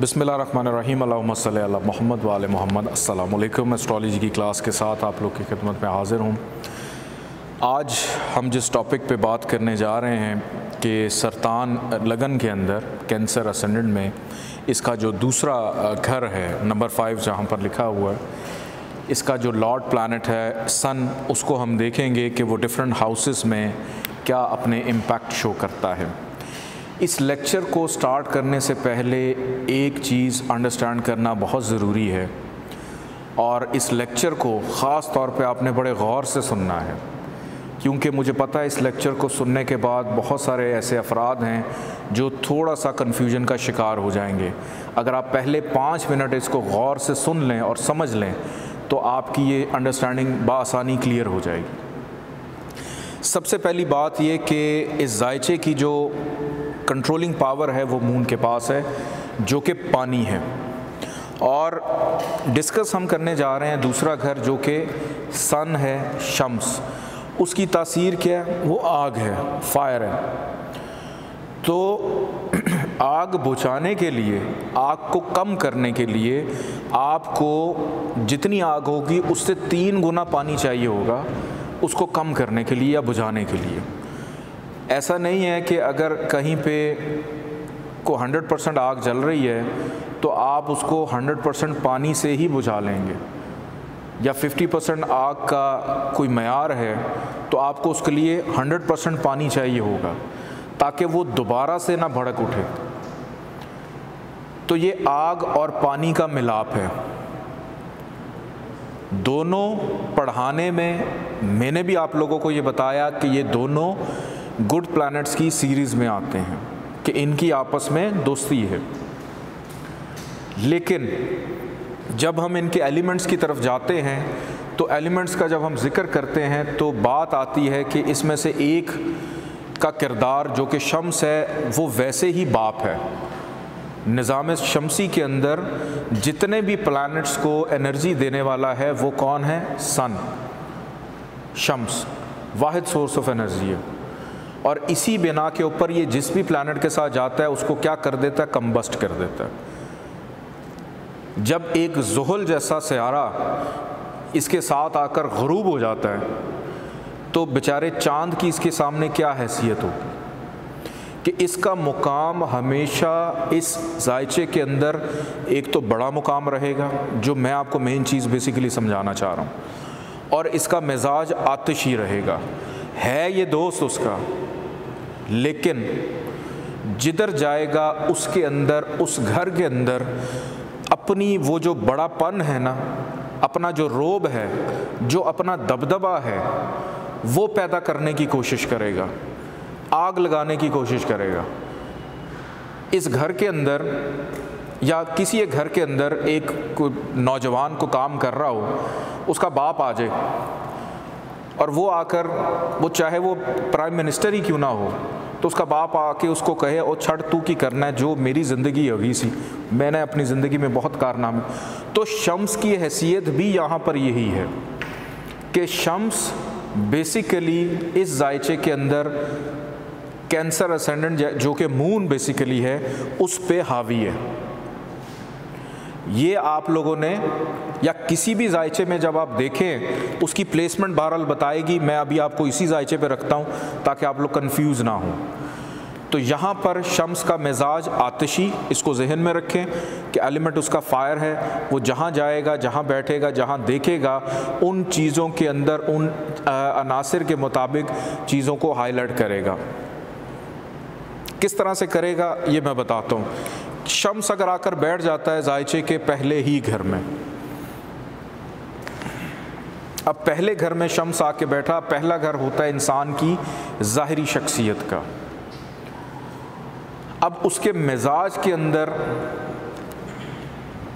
बिस्मिल्लाहिर्रहमानिर्रहीम अल्लाहुम्मा सल्ली अला मुहम्मद व आले मुहम्मद। अस्सलाम वालेकुम। एस्ट्रोलॉजी की क्लास के साथ आप लोग की खिदमत में हाज़िर हूँ। आज हम जिस टॉपिक पे बात करने जा रहे हैं कि सरतान लगन के अंदर कैंसर असेंडेंट में इसका जो दूसरा घर है नंबर 5 जहाँ पर लिखा हुआ है, इसका जो लॉर्ड प्लैनेट है सन, उसको हम देखेंगे कि वो डिफरेंट हाउसेस में क्या अपने इम्पैक्ट शो करता है। इस लेक्चर को स्टार्ट करने से पहले एक चीज़ अंडरस्टैंड करना बहुत ज़रूरी है और इस लेक्चर को ख़ास तौर पे आपने बड़े गौर से सुनना है, क्योंकि मुझे पता है इस लेक्चर को सुनने के बाद बहुत सारे ऐसे अफराद हैं जो थोड़ा सा कन्फ्यूजन का शिकार हो जाएंगे। अगर आप पहले 5 मिनट इसको गौर से सुन लें और समझ लें तो आपकी ये अंडरस्टैंडिंग बआसानी क्लियर हो जाएगी। सबसे पहली बात ये कि इस जायचे की जो कंट्रोलिंग पावर है वो मून के पास है, जो कि पानी है। और डिस्कस हम करने जा रहे हैं दूसरा घर जो कि सन है, शम्स। उसकी तासीर क्या है? वो आग है, फायर है। तो आग बुझाने के लिए, आग को कम करने के लिए आपको जितनी आग होगी उससे 3 गुना पानी चाहिए होगा उसको कम करने के लिए या बुझाने के लिए। ऐसा नहीं है कि अगर कहीं पे को 100% आग जल रही है तो आप उसको 100% पानी से ही बुझा लेंगे, या 50% आग का कोई मयार है तो आपको उसके लिए 100% पानी चाहिए होगा ताकि वो दोबारा से ना भड़क उठे। तो ये आग और पानी का मिलाप है। दोनों पढ़ाने में मैंने भी आप लोगों को ये बताया कि ये दोनों गुड प्लैनेट्स की सीरीज़ में आते हैं कि इनकी आपस में दोस्ती है। लेकिन जब हम इनके एलिमेंट्स की तरफ जाते हैं तो एलिमेंट्स का जब हम जिक्र करते हैं तो बात आती है कि इसमें से एक का किरदार जो कि शम्स है वो वैसे ही बाप है। निज़ाम शमसी के अंदर जितने भी प्लैनेट्स को एनर्जी देने वाला है वो कौन है? सन, शम्स वाहिद सोर्स ऑफ एनर्जी है। और इसी बिना के ऊपर ये जिस भी प्लैनेट के साथ जाता है उसको क्या कर देता है? कंबस्ट कर देता है। जब एक ज़ुहल जैसा सियारा इसके साथ आकर ग़ुरूब हो जाता है तो बेचारे चांद की इसके सामने क्या हैसियत होगी कि इसका मुकाम हमेशा इस जायचे के अंदर एक तो बड़ा मुकाम रहेगा, जो मैं आपको मेन चीज़ बेसिकली समझाना चाह रहा हूँ, और इसका मिजाज आतिशी रहेगा। है ये दोस्त उसका, लेकिन जिधर जाएगा उसके अंदर, उस घर के अंदर अपनी वो जो बड़ापन है ना, अपना जो रोब है, जो अपना दबदबा है, वो पैदा करने की कोशिश करेगा, आग लगाने की कोशिश करेगा। इस घर के अंदर या किसी एक घर के अंदर एक नौजवान को काम कर रहा हो, उसका बाप आ जाए और वो आकर, वो चाहे वो प्राइम मिनिस्टर ही क्यों ना हो, तो उसका बाप आके उसको कहे ओ छड़ तू की करना है, जो मेरी ज़िंदगी होगी सी, मैंने अपनी ज़िंदगी में बहुत कारनामे। तो शम्स की हैसियत भी यहाँ पर यही है कि शम्स बेसिकली इस जायचे के अंदर कैंसर असेंडेंट जो कि मून बेसिकली है उस पे हावी है। ये आप लोगों ने या किसी भी जायचे में जब आप देखें उसकी प्लेसमेंट बहरहाल बताएगी। मैं अभी आपको इसी जायचे पे रखता हूँ ताकि आप लोग कंफ्यूज ना हो। तो यहाँ पर शम्स का मिजाज आतिशी, इसको जहन में रखें कि एलिमेंट उसका फायर है। वो जहाँ जाएगा, जहाँ बैठेगा, जहाँ देखेगा, उन चीज़ों के अंदर उन अनासिर के मुताबिक चीज़ों को हाईलाइट करेगा। किस तरह से करेगा ये मैं बताता हूँ। शम्स अगर आकर बैठ जाता है जायचे के पहले ही घर में, अब पहले घर में शम्स आके बैठा, पहला घर होता है इंसान की ज़ाहिरी शख्सियत का। अब उसके मिजाज के अंदर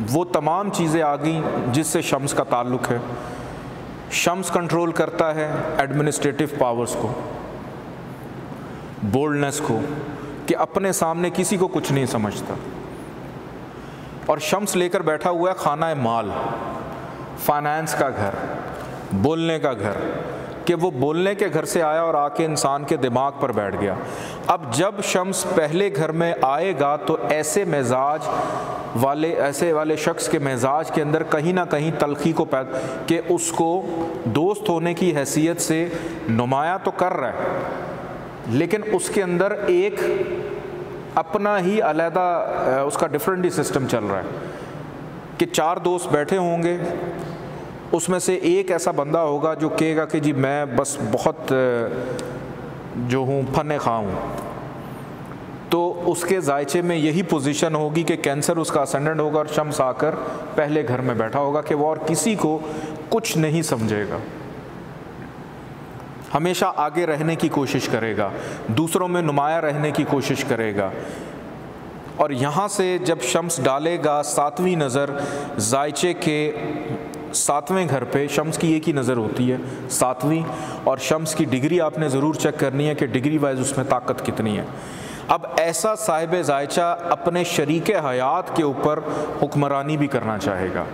वो तमाम चीज़ें आ गई जिससे शम्स का ताल्लुक़ है। शम्स कंट्रोल करता है एडमिनिस्ट्रेटिव पावर्स को, बोल्डनेस को, कि अपने सामने किसी को कुछ नहीं समझता। और शम्स लेकर बैठा हुआ है खाना माल, फाइनेंस का घर, बोलने का घर, कि वो बोलने के घर से आया और आके इंसान के दिमाग पर बैठ गया। अब जब शम्स पहले घर में आएगा तो ऐसे मिजाज वाले ऐसे वाले शख्स के मिजाज के अंदर कहीं ना कहीं तलखी को कि उसको दोस्त होने की हैसियत से नुमाया तो कर रहा है, लेकिन उसके अंदर एक अपना ही अलहदा उसका डिफरेंट ही सिस्टम चल रहा है कि 4 दोस्त बैठे होंगे, उसमें से एक ऐसा बंदा होगा जो कहेगा कि जी मैं बस बहुत जो हूँ फन खा हूँ, तो उसके जायचे में यही पोजीशन होगी कि कैंसर उसका असेंडेंट होगा और शम्स आकर पहले घर में बैठा होगा कि वो और किसी को कुछ नहीं समझेगा, हमेशा आगे रहने की कोशिश करेगा, दूसरों में नुमाया रहने की कोशिश करेगा। और यहाँ से जब शम्स डालेगा 7वीं नज़र जायचे के 7वें घर पे, शम्स की एक ही नज़र होती है 7वीं, और शम्स की डिग्री आपने ज़रूर चेक करनी है कि डिग्री वाइज उसमें ताकत कितनी है। अब ऐसा साहिब जायचा अपने शरीक हयात के ऊपर हुक्मरानी भी करना चाहेगा।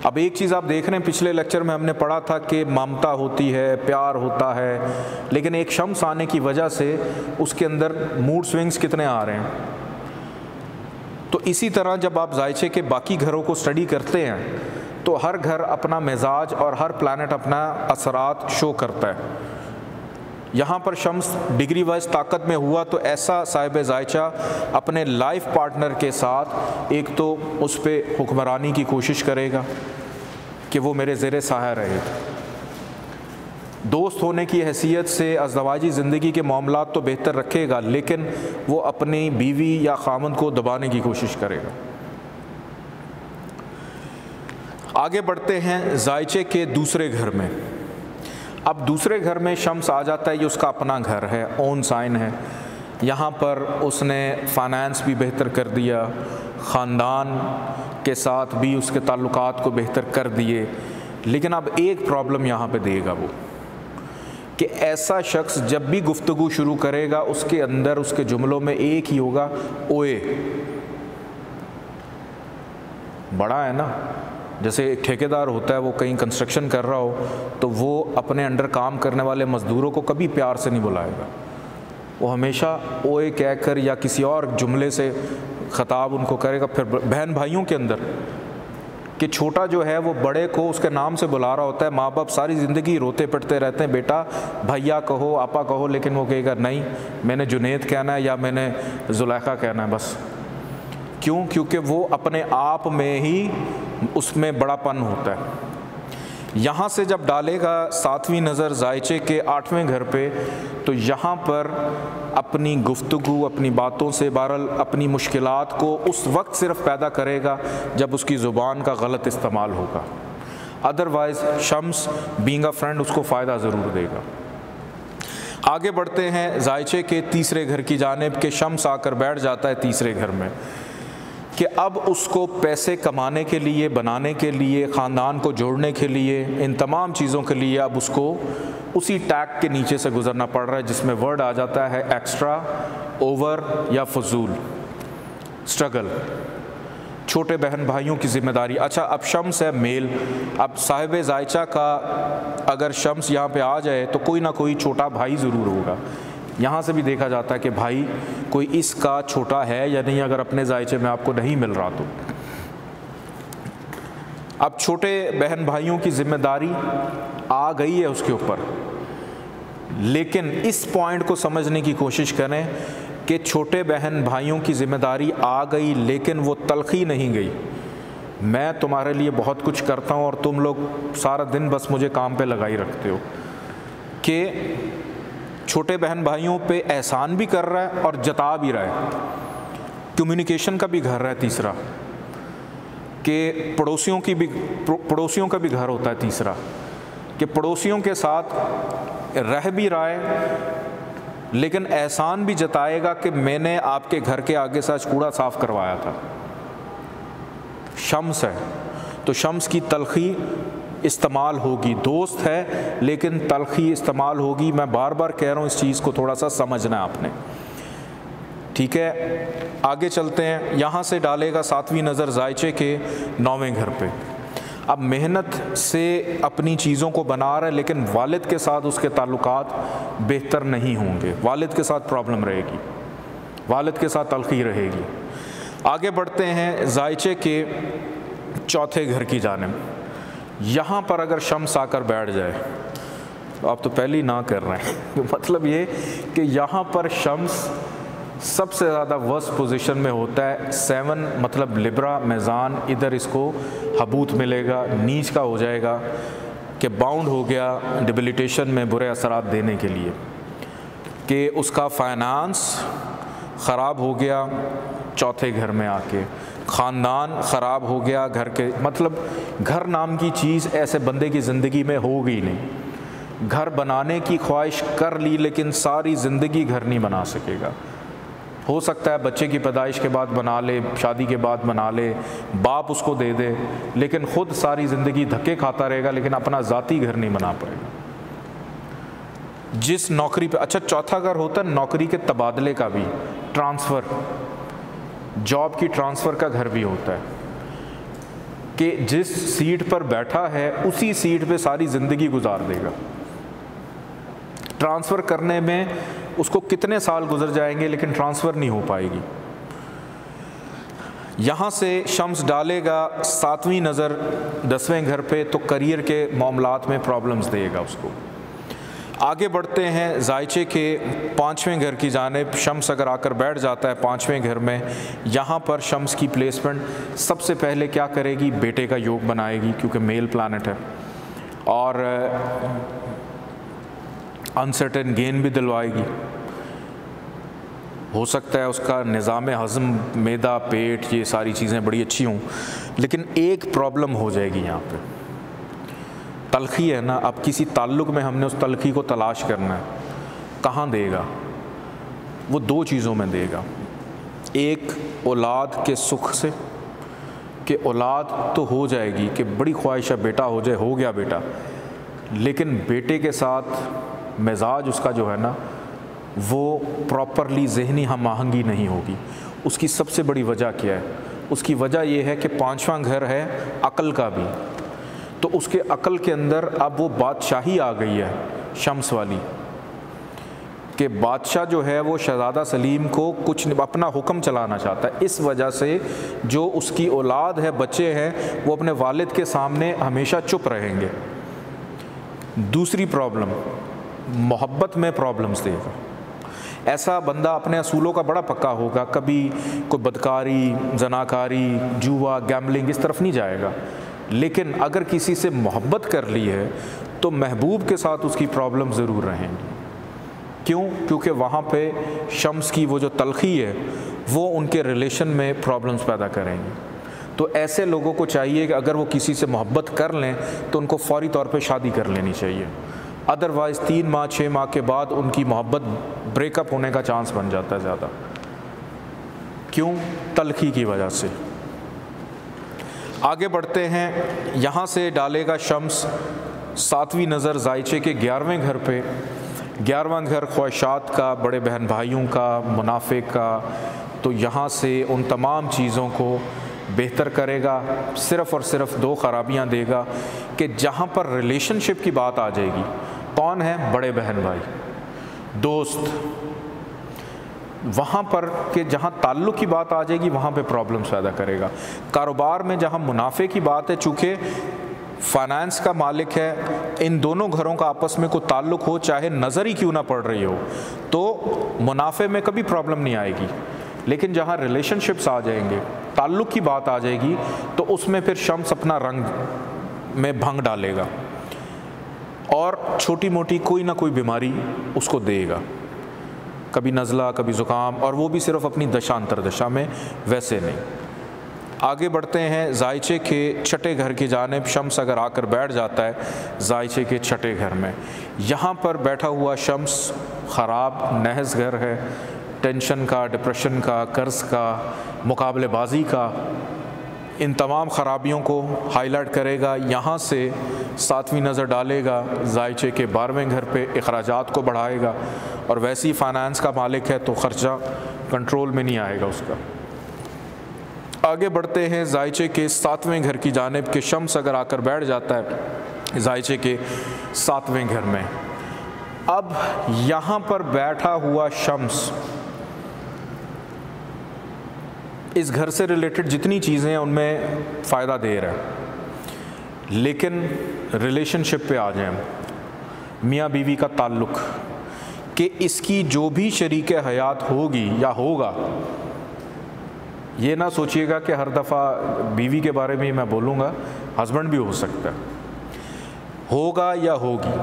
अब एक चीज़ आप देख रहे हैं, पिछले लेक्चर में हमने पढ़ा था कि ममता होती है, प्यार होता है, लेकिन एक शम्स आने की वजह से उसके अंदर मूड स्विंग्स कितने आ रहे हैं। तो इसी तरह जब आप जायचे के बाकी घरों को स्टडी करते हैं तो हर घर अपना मिजाज और हर प्लैनेट अपना असरात शो करता है। यहाँ पर शम्स डिग्री वाइज ताकत में हुआ तो ऐसा साहिब जायचा अपने लाइफ पार्टनर के साथ एक तो उस पर हुक्मरानी की कोशिश करेगा कि वो मेरे ज़ेरे साया रहे, दोस्त होने की हैसियत से अज़दवाजी ज़िंदगी के मामलात तो बेहतर रखेगा, लेकिन वो अपनी बीवी या खामन को दबाने की कोशिश करेगा। आगे बढ़ते हैं जायचे के दूसरे घर में। अब दूसरे घर में शम्स आ जाता है, ये उसका अपना घर है, ओन साइन है। यहाँ पर उसने फाइनेंस भी बेहतर कर दिया, ख़ानदान के साथ भी उसके ताल्लुकात को बेहतर कर दिए, लेकिन अब एक प्रॉब्लम यहाँ पे देगा वो कि ऐसा शख्स जब भी गुफ्तगू शुरू करेगा उसके अंदर उसके जुमलों में एक ही होगा, ओए। बड़ा है ना, जैसे एक ठेकेदार होता है, वो कहीं कंस्ट्रक्शन कर रहा हो तो वो अपने अंडर काम करने वाले मज़दूरों को कभी प्यार से नहीं बुलाएगा, वो हमेशा ओए कहकर या किसी और जुमले से ख़ताब उनको करेगा। फिर बहन भाइयों के अंदर कि छोटा जो है वो बड़े को उसके नाम से बुला रहा होता है, माँ बाप सारी ज़िंदगी रोते पिटते रहते हैं, बेटा भैया कहो, आपा कहो, लेकिन वो कहेगा नहीं मैंने जुनैद कहना है या मैंने जुलेखा कहना है बस। क्यों? क्योंकि वो अपने आप में ही उसमें बड़ापन होता है। यहाँ से जब डालेगा 7वीं नज़र जायचे के 8वें घर पे, तो यहाँ पर अपनी गुफ्तगू, अपनी बातों से बहरहाल अपनी मुश्किलात को उस वक्त सिर्फ पैदा करेगा जब उसकी ज़ुबान का गलत इस्तेमाल होगा, otherwise Shams being a friend उसको फ़ायदा ज़रूर देगा। आगे बढ़ते हैं जायचे के तीसरे घर की जानिब के शम्स आकर बैठ जाता है तीसरे घर में कि अब उसको पैसे कमाने के लिए, बनाने के लिए, ख़ानदान को जोड़ने के लिए, इन तमाम चीज़ों के लिए अब उसको उसी टैग के नीचे से गुज़रना पड़ रहा है जिसमें वर्ड आ जाता है एक्स्ट्रा, ओवर या फजूल, स्ट्रगल, छोटे बहन भाइयों की ज़िम्मेदारी। अच्छा, अब शम्स है मेल, अब साहिब जायचा का अगर शम्स यहाँ पे आ जाए तो कोई ना कोई छोटा भाई ज़रूर होगा। यहाँ से भी देखा जाता है कि भाई कोई इसका छोटा है या नहीं, अगर अपने जायचे में आपको नहीं मिल रहा तो। अब छोटे बहन भाइयों की जिम्मेदारी आ गई है उसके ऊपर, लेकिन इस पॉइंट को समझने की कोशिश करें कि छोटे बहन भाइयों की जिम्मेदारी आ गई लेकिन वो तलखी नहीं गई। मैं तुम्हारे लिए बहुत कुछ करता हूँ और तुम लोग सारा दिन बस मुझे काम पे लगाई रखते हो, कि छोटे बहन भाइयों पे एहसान भी कर रहा है और जता भी रहा है। कम्युनिकेशन का भी घर है तीसरा, कि पड़ोसियों का भी घर होता है तीसरा, कि पड़ोसियों के साथ रह भी रहा है लेकिन एहसान भी जताएगा कि मैंने आपके घर के आगे से आज कूड़ा साफ़ करवाया था। शम्स है तो शम्स की तलखी इस्तेमाल होगी, दोस्त है लेकिन तलखी इस्तेमाल होगी। मैं बार बार कह रहा हूँ, इस चीज़ को थोड़ा सा समझना है आपने, ठीक है। आगे चलते हैं, यहाँ से डालेगा 7वीं नज़र जायचे के 9वें घर पे। अब मेहनत से अपनी चीज़ों को बना रहा है लेकिन वालिद के साथ उसके ताल्लुकात बेहतर नहीं होंगे, वालिद के साथ प्रॉब्लम रहेगी, वालिद के साथ तलखी रहेगी। आगे बढ़ते हैं जायचे के चौथे घर की जानिब। यहाँ पर अगर शम्स आकर बैठ जाए, तो आप तो पहले ही ना कर रहे हैं मतलब ये कि यहाँ पर शम्स सबसे ज़्यादा वर्स्ट पोजीशन में होता है। 7 मतलब लिब्रा मेज़ान, इधर इसको हबूत मिलेगा, नीच का हो जाएगा कि बाउंड हो गया डिबिलिटेशन में बुरे असरात देने के लिए, कि उसका फाइनेंस ख़राब हो गया चौथे घर में आके, ख़ानदान ख़राब हो गया घर के, मतलब घर नाम की चीज़ ऐसे बंदे की ज़िंदगी में हो गई नहीं। घर बनाने की ख्वाहिश कर ली लेकिन सारी ज़िंदगी घर नहीं बना सकेगा। हो सकता है बच्चे की पैदाइश के बाद बना ले, शादी के बाद बना ले, बाप उसको दे दे, लेकिन ख़ुद सारी ज़िंदगी धक्के खाता रहेगा लेकिन अपना ज़ाती घर नहीं बना पाएगा। जिस नौकरी पे, अच्छा चौथा घर होता है नौकरी के तबादले का भी, ट्रांसफ़र, जॉब की ट्रांसफ़र का घर भी होता है कि जिस सीट पर बैठा है उसी सीट पे सारी ज़िंदगी गुजार देगा। ट्रांसफ़र करने में उसको कितने साल गुजर जाएंगे लेकिन ट्रांसफ़र नहीं हो पाएगी। यहाँ से शम्स डालेगा 7वीं नज़र 10वें घर पे, तो करियर के मामलात में प्रॉब्लम्स देगा उसको। आगे बढ़ते हैं जायचे के 5वें घर की जानिब। शम्स अगर आकर बैठ जाता है 5वें घर में, यहाँ पर शम्स की प्लेसमेंट सबसे पहले क्या करेगी, बेटे का योग बनाएगी क्योंकि मेल प्लानट है, और अनसर्टेन गेन भी दिलवाएगी। हो सकता है उसका निज़ाम हज़म, मैदा, पेट, ये सारी चीज़ें बड़ी अच्छी हों, लेकिन एक प्रॉब्लम हो जाएगी यहाँ पे, तलखी है ना। अब किसी ताल्लुक़ में हमने उस तलखी को तलाश करना है, कहाँ देगा वो? 2 चीज़ों में देगा। एक औलाद के सुख से, कि औलाद तो हो जाएगी, कि बड़ी ख्वाहिश है बेटा हो जाए, हो गया बेटा, लेकिन बेटे के साथ मिजाज उसका जो है ना वो प्रॉपरली ज़हनी हम आहंगी नहीं होगी। उसकी सबसे बड़ी वजह क्या है? उसकी वजह ये है कि 5वां घर है अक़ल का भी, तो उसके अक़ल के अंदर अब वो बादशाही आ गई है शम्स वाली, कि बादशाह जो है वो शहज़ादा सलीम को कुछ अपना हुक्म चलाना चाहता है। इस वजह से जो उसकी औलाद है, बच्चे हैं, वो अपने वालिद के सामने हमेशा चुप रहेंगे। दूसरी प्रॉब्लम, मोहब्बत में प्रॉब्लम्स देगा। ऐसा बंदा अपने असूलों का बड़ा पक्का होगा, कभी कोई बदकारी, जनाकारी, जुआ, गैम्बलिंग इस तरफ नहीं जाएगा, लेकिन अगर किसी से मोहब्बत कर ली है तो महबूब के साथ उसकी प्रॉब्लम ज़रूर रहेंगी। क्यों? क्योंकि वहाँ पे शम्स की वो जो तलखी है वो उनके रिलेशन में प्रॉब्लम्स पैदा करेंगी। तो ऐसे लोगों को चाहिए कि अगर वो किसी से मोहब्बत कर लें तो उनको फ़ौरी तौर पे शादी कर लेनी चाहिए, अदरवाइज़ 3 माह 6 माह के बाद उनकी मोहब्बत ब्रेकअप होने का चांस बन जाता है ज़्यादा। क्यों? तलखी की वजह से। आगे बढ़ते हैं, यहाँ से डालेगा शम्स 7वीं नज़र जायचे के 11वें घर पे। 11वां घर ख्वाहिशात का, बड़े बहन भाइयों का, मुनाफे का, तो यहाँ से उन तमाम चीज़ों को बेहतर करेगा। सिर्फ़ और सिर्फ 2 खराबियाँ देगा कि जहाँ पर रिलेशनशिप की बात आ जाएगी, कौन है? बड़े बहन भाई, दोस्त, वहाँ पर कि जहाँ ताल्लुक़ की बात आ जाएगी वहाँ पे प्रॉब्लम्स पैदा करेगा। कारोबार में जहाँ मुनाफे की बात है, चूँकि फाइनेंस का मालिक है, इन दोनों घरों का आपस में कोई ताल्लुक़ हो, चाहे नज़र ही क्यों ना पड़ रही हो, तो मुनाफे में कभी प्रॉब्लम नहीं आएगी। लेकिन जहाँ रिलेशनशिप्स आ जाएंगे, ताल्लुक़ की बात आ जाएगी, तो उसमें फिर शम्स अपना रंग में भंग डालेगा और छोटी मोटी कोई ना कोई बीमारी उसको देगा, कभी नज़ला, कभी ज़ुकाम, और वो भी सिर्फ़ अपनी दशा अंतर दशा में, वैसे नहीं। आगे बढ़ते हैं, जायचे के 6ठे घर की जानिब शम्स अगर आकर बैठ जाता है जायचे के 6ठे घर में, यहाँ पर बैठा हुआ शम्स ख़राब नहस घर है, टेंशन का, डिप्रेशन का, कर्ज़ का, मुकाबलेबाजी का, इन तमाम ख़राबियों को हाईलाइट करेगा। यहाँ से 7वीं नज़र डालेगा जायचे के 12वें घर पे, अखराजात को बढ़ाएगा, और वैसे ही फाइनेंस का मालिक है तो ख़र्चा कंट्रोल में नहीं आएगा उसका। आगे बढ़ते हैं, जायचे के 7वें घर की जानिब के शम्स अगर आकर बैठ जाता है जायचे के 7वें घर में, अब यहाँ पर बैठा हुआ शम्स इस घर से रिलेटेड जितनी चीज़ें हैं उनमें फ़ायदा दे रहा है, लेकिन रिलेशनशिप पे आ जाएं, मियाँ बीवी का ताल्लुक़, कि इसकी जो भी शरीक हयात होगी या होगा, ये ना सोचिएगा कि हर दफ़ा बीवी के बारे में मैं बोलूँगा, हस्बैंड भी हो सकता है, होगा या होगी,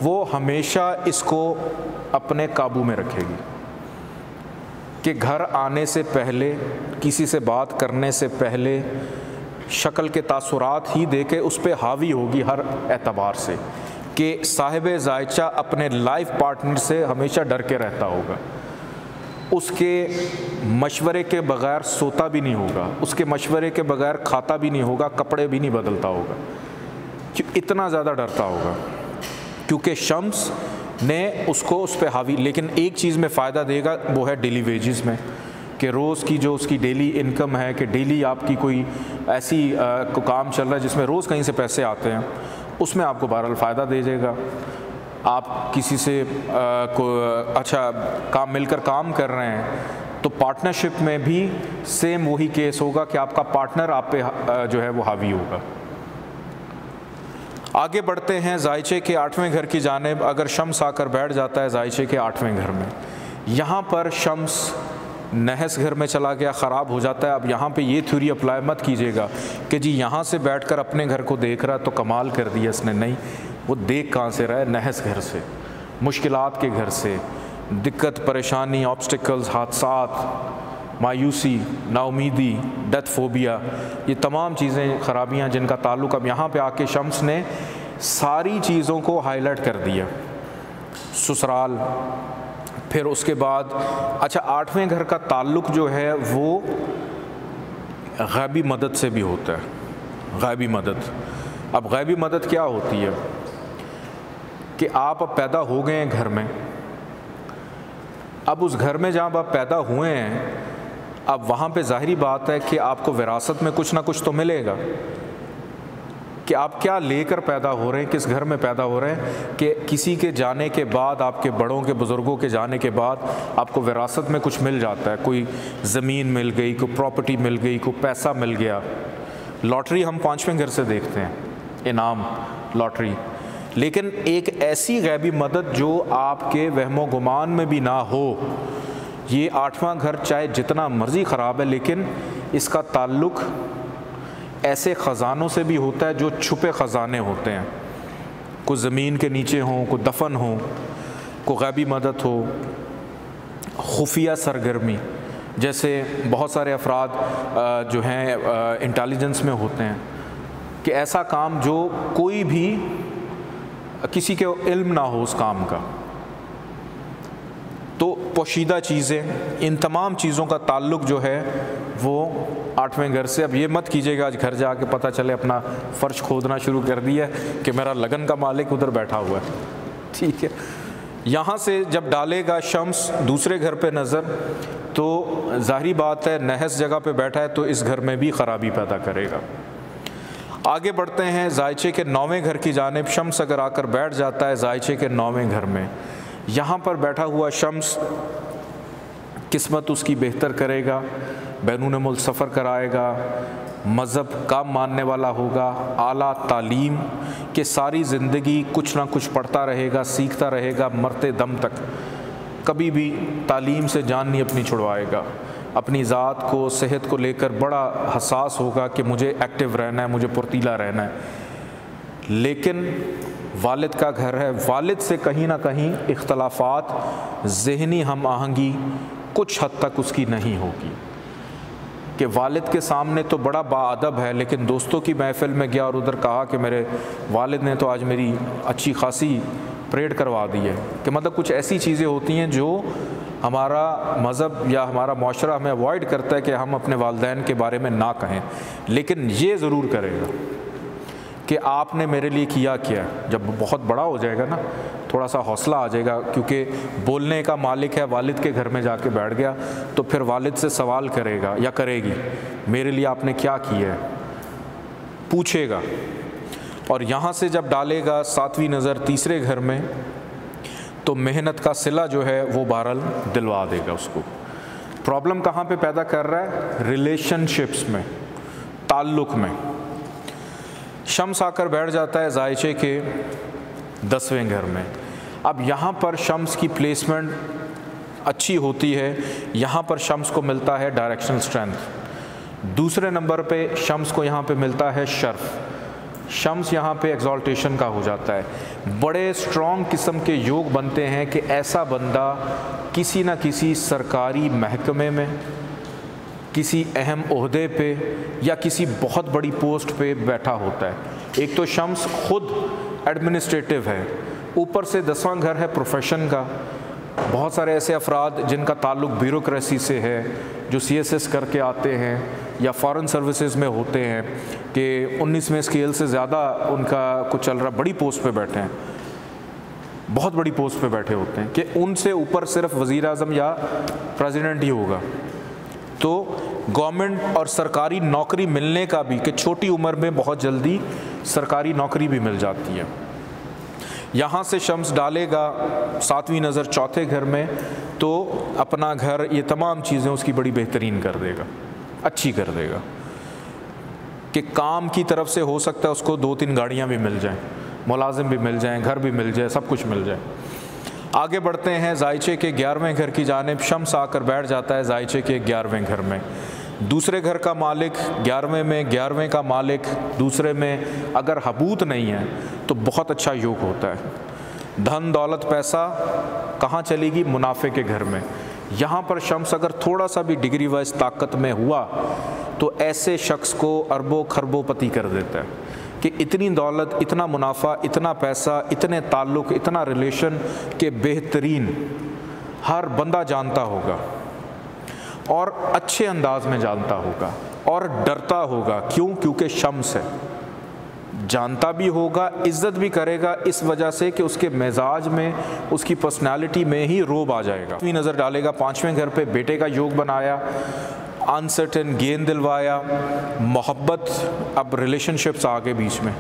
वो हमेशा इसको अपने काबू में रखेगी कि घर आने से पहले, किसी से बात करने से पहले शक्ल के तासुरात ही दे के उस पर हावी होगी हर एतबार से, कि साहिब जायचा अपने लाइफ पार्टनर से हमेशा डर के रहता होगा, उसके मशवरे के बग़ैर सोता भी नहीं होगा, उसके मशवरे के बग़ैर खाता भी नहीं होगा, कपड़े भी नहीं बदलता होगा, इतना ज़्यादा डरता होगा, क्योंकि शम्स ने उसको उस पर हावी। लेकिन एक चीज़ में फ़ायदा देगा, वो है डेली वेजेस में, कि रोज़ की जो उसकी डेली इनकम है, कि डेली आपकी कोई ऐसी काम चल रहा है जिसमें रोज़ कहीं से पैसे आते हैं, उसमें आपको बहरहाल फ़ायदा दे देगा। आप किसी से अच्छा काम मिलकर काम कर रहे हैं तो पार्टनरशिप में भी सेम वही केस होगा कि आपका पार्टनर आप पे जो है वो हावी होगा। आगे बढ़ते हैं जायचे के 8वें घर की जानिब। अगर शम्स आकर बैठ जाता है जायचे के 8वें घर में, यहाँ पर शम्स नहस घर में चला गया, ख़राब हो जाता है। अब यहाँ पे ये थ्योरी अप्लाई मत कीजिएगा कि जी यहाँ से बैठकर अपने घर को देख रहा तो कमाल कर दिया इसने, नहीं, वो देख कहाँ से रहा है? नहस घर से, मुश्किलात के घर से, दिक्कत परेशानी, ऑब्स्टिकल्स, हादसात, मायूसी, नाउमीदी, डेथ फोबिया, ये तमाम चीज़ें खराबियाँ जिनका ताल्लुक़। अब यहाँ पे आके शम्स ने सारी चीज़ों को हाईलाइट कर दिया। ससुराल, फिर उसके बाद अच्छा 8वें घर का ताल्लुक़ जो है वो गैबी मदद से भी होता है। गैबी मदद, अब गैबी मदद क्या होती है कि आप अब पैदा हो गए हैं घर में, अब उस घर में जहाँ आप पैदा हुए हैं, अब वहाँ पे ज़ाहिरी बात है कि आपको विरासत में कुछ ना कुछ तो मिलेगा कि आप क्या लेकर पैदा हो रहे हैं, किस घर में पैदा हो रहे हैं, कि किसी के जाने के बाद, आपके बड़ों के बुज़ुर्गों के जाने के बाद आपको विरासत में कुछ मिल जाता है। कोई ज़मीन मिल गई, कोई प्रॉपर्टी मिल गई, कोई पैसा मिल गया। लॉटरी हम 5वें घर से देखते हैं, इनाम, लॉटरी। लेकिन एक ऐसी गैबी मदद जो आपके वहमो गुमान में भी ना हो, ये 8वां घर चाहे जितना मर्ज़ी ख़राब है, लेकिन इसका ताल्लुक़ ऐसे ख़जानों से भी होता है जो छुपे ख़जाने होते हैं। कोई ज़मीन के नीचे हों, कोई दफन हो, कोई गैबी मदद हो, खुफिया सरगर्मी, जैसे बहुत सारे अफराद जो हैं इंटेलिजेंस में होते हैं कि ऐसा काम जो कोई भी किसी के इल्म ना हो उस काम का, तो पोशीदा चीज़ें, इन तमाम चीज़ों का ताल्लुक़ जो है वो 8वें घर से। अब ये मत कीजिएगा आज घर जाके पता चले अपना फ़र्श खोदना शुरू कर दिया कि मेरा लगन का मालिक उधर बैठा हुआ है, ठीक है। यहाँ से जब डालेगा शम्स दूसरे घर पे नज़र, तो ज़ाहिरी बात है नहस जगह पे बैठा है तो इस घर में भी ख़राबी पैदा करेगा। आगे बढ़ते हैं जायचे के 9वें घर की जानिब। शम्स अगर आकर बैठ जाता है जायचे के 9वें घर में, यहाँ पर बैठा हुआ शम्स किस्मत उसकी बेहतर करेगा, बैरून मुल्क सफ़र कराएगा, मज़हब का मानने वाला होगा, आला तालीम के सारी ज़िंदगी कुछ ना कुछ पढ़ता रहेगा, सीखता रहेगा, मरते दम तक कभी भी तालीम से जान नहीं अपनी छुड़वाएगा। अपनी ज़ात को, सेहत को लेकर बड़ा हसास होगा कि मुझे एक्टिव रहना है, मुझे फुर्तीला रहना है। लेकिन वालिद का घर है, वालिद से कहीं ना कहीं इख्तलाफात, ज़हनी हम आहंगी कुछ हद तक उसकी नहीं होगी कि वालिद के सामने तो बड़ा बाअदब है, लेकिन दोस्तों की महफ़िल में गया और उधर कहा कि मेरे वालिद ने तो आज मेरी अच्छी खासी परेड करवा दी है, कि मतलब कुछ ऐसी चीज़ें होती हैं जो हमारा मज़हब या हमारा माशरा हमें अवॉइड करता है कि हम अपने वालिदैन के बारे में ना कहें। लेकिन ये ज़रूर करेगा कि आपने मेरे लिए किया क्या। जब बहुत बड़ा हो जाएगा ना, थोड़ा सा हौसला आ जाएगा, क्योंकि बोलने का मालिक है, वालिद के घर में जाके बैठ गया तो फिर वालिद से सवाल करेगा या करेगी, मेरे लिए आपने क्या किया है, पूछेगा। और यहाँ से जब डालेगा 7वीं नज़र तीसरे घर में, तो मेहनत का सिला जो है वो बहरहाल दिलवा देगा उसको। प्रॉब्लम कहाँ पे पैदा कर रहा है? रिलेशनशिप्स में, ताल्लुक़ में। शम्स आकर बैठ जाता है जायचे के 10वें घर में। अब यहाँ पर शम्स की प्लेसमेंट अच्छी होती है, यहाँ पर शम्स को मिलता है डायरेक्शनल स्ट्रेंथ। दूसरे नंबर पे शम्स को यहाँ पे मिलता है शर्फ। शम्स यहाँ पे एग्जॉल्टेशन का हो जाता है। बड़े स्ट्रॉन्ग किस्म के योग बनते हैं कि ऐसा बंदा किसी न किसी सरकारी महकमे में, किसी अहम ओहदे पे या किसी बहुत बड़ी पोस्ट पे बैठा होता है। एक तो शम्स खुद एडमिनिस्ट्रेटिव है, ऊपर से 10वां घर है प्रोफेशन का। बहुत सारे ऐसे अफराद जिनका ताल्लुक़ ब्यूरोक्रेसी से है, जो CSS करके आते हैं या फॉरेन सर्विसेज में होते हैं, कि 19वें स्केल से ज़्यादा उनका कुछ चल रहा, बड़ी पोस्ट पे बैठे हैं, बहुत बड़ी पोस्ट पे बैठे होते हैं, कि उनसे ऊपर सिर्फ वज़ीर आज़म या प्रेसिडेंट ही होगा। तो गवर्नमेंट और सरकारी नौकरी मिलने का भी, कि छोटी उम्र में बहुत जल्दी सरकारी नौकरी भी मिल जाती है। यहाँ से शम्स डालेगा 7वीं नज़र 4थे घर में, तो अपना घर, ये तमाम चीज़ें उसकी बड़ी बेहतरीन कर देगा, अच्छी कर देगा। कि काम की तरफ से हो सकता है उसको 2-3 गाड़ियाँ भी मिल जाएं, मुलाजिम भी मिल जाएं, घर भी मिल जाए, सब कुछ मिल जाए। आगे बढ़ते हैं जायचे के 11वें घर की जानिब। शम्स आकर बैठ जाता है जायचे के 11वें घर में। दूसरे घर का मालिक 11वें में, 11वें का मालिक दूसरे में अगर हबूत नहीं है तो बहुत अच्छा योग होता है। धन दौलत पैसा कहाँ चलेगी? मुनाफे के घर में। यहाँ पर शम्स अगर थोड़ा सा भी डिग्री वाइज ताकत में हुआ तो ऐसे शख्स को अरबों खरबोपति कर देता है, कि इतनी दौलत, इतना मुनाफा, इतना पैसा, इतने ताल्लुक़, इतना रिलेशन के बेहतरीन हर बंदा जानता होगा और अच्छे अंदाज में जानता होगा और डरता होगा। क्यों? क्योंकि शम्स है, जानता भी होगा, इज़्ज़त भी करेगा, इस वजह से कि उसके मिजाज में, उसकी पर्सनालिटी में ही रोब आ जाएगा। नज़र डालेगा 5वें घर पे, बेटे का योग बनाया, अनसर्टेन गेन दिलवाया, मोहब्बत, अब रिलेशनशिप्स आ गए बीच में,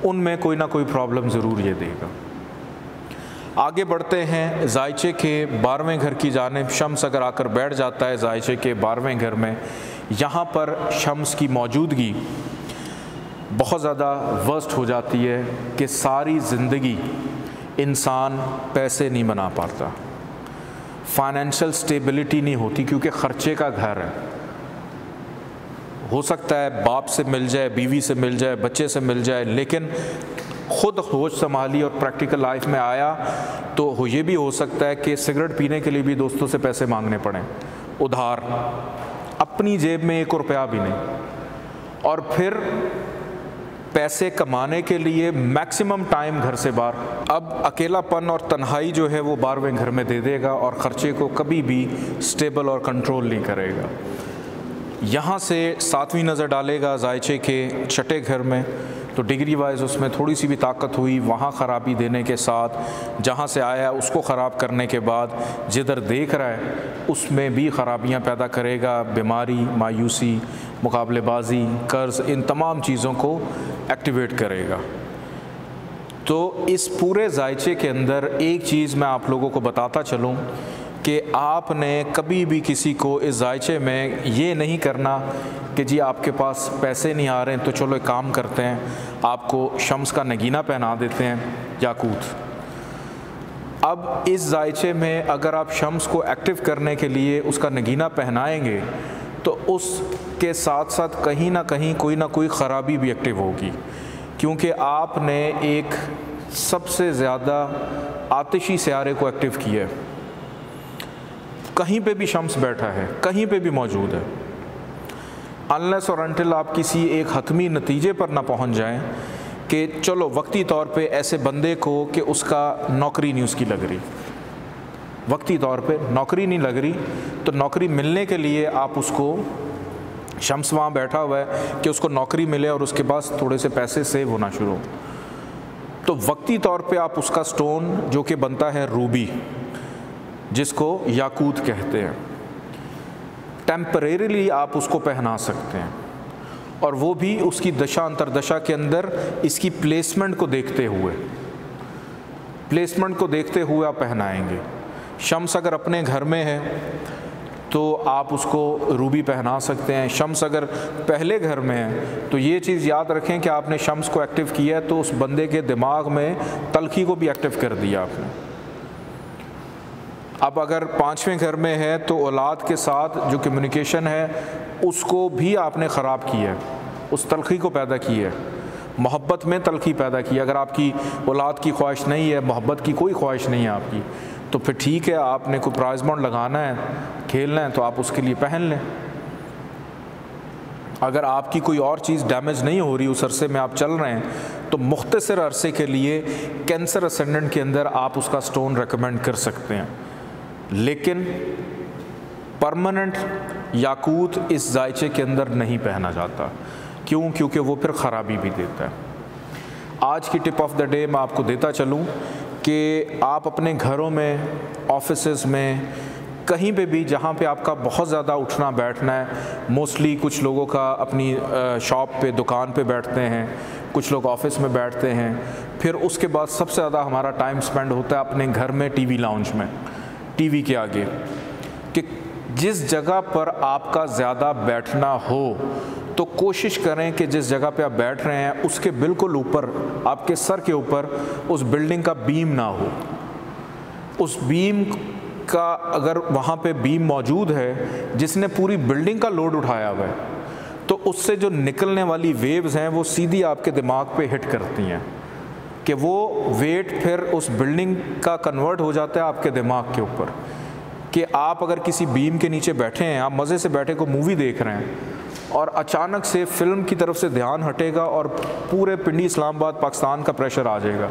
उनमें कोई ना कोई प्रॉब्लम ज़रूर ये देगा। आगे बढ़ते हैं जायचे के 12वें घर की जानिब। शम्स अगर आकर बैठ जाता है जायचे के 12वें घर में, यहाँ पर शम्स की मौजूदगी बहुत ज़्यादा वर्स्ट हो जाती है कि सारी ज़िंदगी इंसान पैसे नहीं बना पाता, फाइनेंशियल स्टेबिलिटी नहीं होती, क्योंकि ख़र्चे का घर है। हो सकता है बाप से मिल जाए, बीवी से मिल जाए, बच्चे से मिल जाए, लेकिन खुद होश संभाली और प्रैक्टिकल लाइफ में आया तो ये भी हो सकता है कि सिगरेट पीने के लिए भी दोस्तों से पैसे मांगने पड़ें उधार, अपनी जेब में 1 रुपया भी नहीं, और फिर पैसे कमाने के लिए मैक्सिमम टाइम घर से बाहर। अब अकेलापन और तन्हाई जो है वो 12वें घर में दे देगा और ख़र्चे को कभी भी स्टेबल और कंट्रोल नहीं करेगा। यहाँ से 7वीं नज़र डालेगा जायचे के 6ठे घर में, तो डिग्री वाइज उसमें थोड़ी सी भी ताकत हुई, वहाँ ख़राबी देने के साथ जहाँ से आया उसको ख़राब करने के बाद जिधर देख रहा है उसमें भी ख़राबियाँ पैदा करेगा। बीमारी, मायूसी, मुकाबलेबाजी, कर्ज़, इन तमाम चीज़ों को एक्टिवेट करेगा। तो इस पूरे जायचे के अंदर एक चीज़ मैं आप लोगों को बताता चलूँ कि आपने कभी भी किसी को इस जायचे में ये नहीं करना कि जी आपके पास पैसे नहीं आ रहे हैं तो चलो एक काम करते हैं, आपको शम्स का नगीना पहना देते हैं, याकूत। अब इस जायचे में अगर आप शम्स को एक्टिव करने के लिए उसका नगीना पहनाएंगे तो उसके साथ साथ कहीं ना कहीं कोई ना कोई ख़राबी भी एक्टिव होगी, क्योंकि आपने एक सबसे ज़्यादा आतिशी सियारे को एक्टिव किया है। कहीं पे भी शम्स बैठा है, कहीं पे भी मौजूद है। अनलेस और अनटिल आप किसी एक हतमी नतीजे पर ना पहुंच जाएं कि चलो वक्ती तौर पे ऐसे बंदे को कि उसका नौकरी नहीं उसकी लग रही, वक्ती तौर पे नौकरी नहीं लग रही, तो नौकरी मिलने के लिए आप उसको, शम्स वहाँ बैठा हुआ है कि उसको नौकरी मिले और उसके पास थोड़े से पैसे सेव होना शुरू, तो वक्ती तौर पे आप उसका स्टोन जो कि बनता है रूबी, जिसको याकूत कहते हैं, टेम्परेरीली आप उसको पहना सकते हैं, और वो भी उसकी दशा अंतरदशा के अंदर इसकी प्लेसमेंट को देखते हुए आप पहनाएंगे। शम्स अगर अपने घर में है तो आप उसको रूबी पहना सकते हैं। शम्स अगर पहले घर में है तो ये चीज़ याद रखें कि आपने शम्स को एक्टिव किया है तो उस बंदे के दिमाग में तलखी को भी एक्टिव कर दिया आपने। अब अगर 5वें घर में है तो औलाद के साथ जो कम्युनिकेशन है उसको भी आपने ख़राब किया है, उस तलखी को पैदा किया है, मोहब्बत में तलखी पैदा की। अगर आपकी औलाद की ख्वाहिश नहीं है, मोहब्बत की कोई ख्वाहिश नहीं है आपकी, तो फिर ठीक है, आपने कोई प्राइज बॉन्ड लगाना है, खेलना है तो आप उसके लिए पहन लें। अगर आपकी कोई और चीज़ डैमेज नहीं हो रही, उस अरसे में आप चल रहे हैं, तो मुख्तसर अरसे के लिए कैंसर असेंडेंट के अंदर आप उसका स्टोन रेकमेंड कर सकते हैं। लेकिन परमानेंट याकूत इस जायचे के अंदर नहीं पहना जाता। क्यों? क्योंकि वो फिर ख़राबी भी देता है। आज की टिप ऑफ द डे मैं आपको देता चलूँ कि आप अपने घरों में, ऑफिसेज़ में, कहीं पे भी जहाँ पे आपका बहुत ज़्यादा उठना बैठना है, मोस्टली कुछ लोगों का अपनी शॉप पे, दुकान पे बैठते हैं, कुछ लोग ऑफिस में बैठते हैं, फिर उसके बाद सबसे ज़्यादा हमारा टाइम स्पेंड होता है अपने घर में टीवी लाउंज में, टीवी के आगे। कि जिस जगह पर आपका ज़्यादा बैठना हो तो कोशिश करें कि जिस जगह पे आप बैठ रहे हैं उसके बिल्कुल ऊपर, आपके सर के ऊपर उस बिल्डिंग का बीम ना हो। उस बीम का, अगर वहाँ पे बीम मौजूद है जिसने पूरी बिल्डिंग का लोड उठाया हुआ है, तो उससे जो निकलने वाली वेव्स हैं वो सीधी आपके दिमाग पे हिट करती हैं कि वो वेट फिर उस बिल्डिंग का कन्वर्ट हो जाता है आपके दिमाग के ऊपर। कि आप अगर किसी बीम के नीचे बैठे हैं, आप मज़े से बैठे को मूवी देख रहे हैं और अचानक से फिल्म की तरफ से ध्यान हटेगा और पूरे पिंडी इस्लामाबाद पाकिस्तान का प्रेशर आ जाएगा,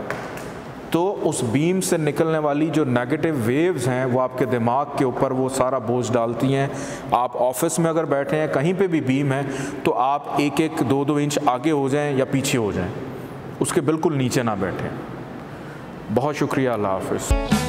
तो उस बीम से निकलने वाली जो नेगेटिव वेव्स हैं वो आपके दिमाग के ऊपर वो सारा बोझ डालती हैं। आप ऑफिस में अगर बैठे हैं, कहीं पे भी बीम है, तो आप 1-1, 2-2 इंच आगे हो जाएं या पीछे हो जाएं, उसके बिल्कुल नीचे ना बैठें। बहुत शुक्रिया, अल्लाह हाफ़िज़।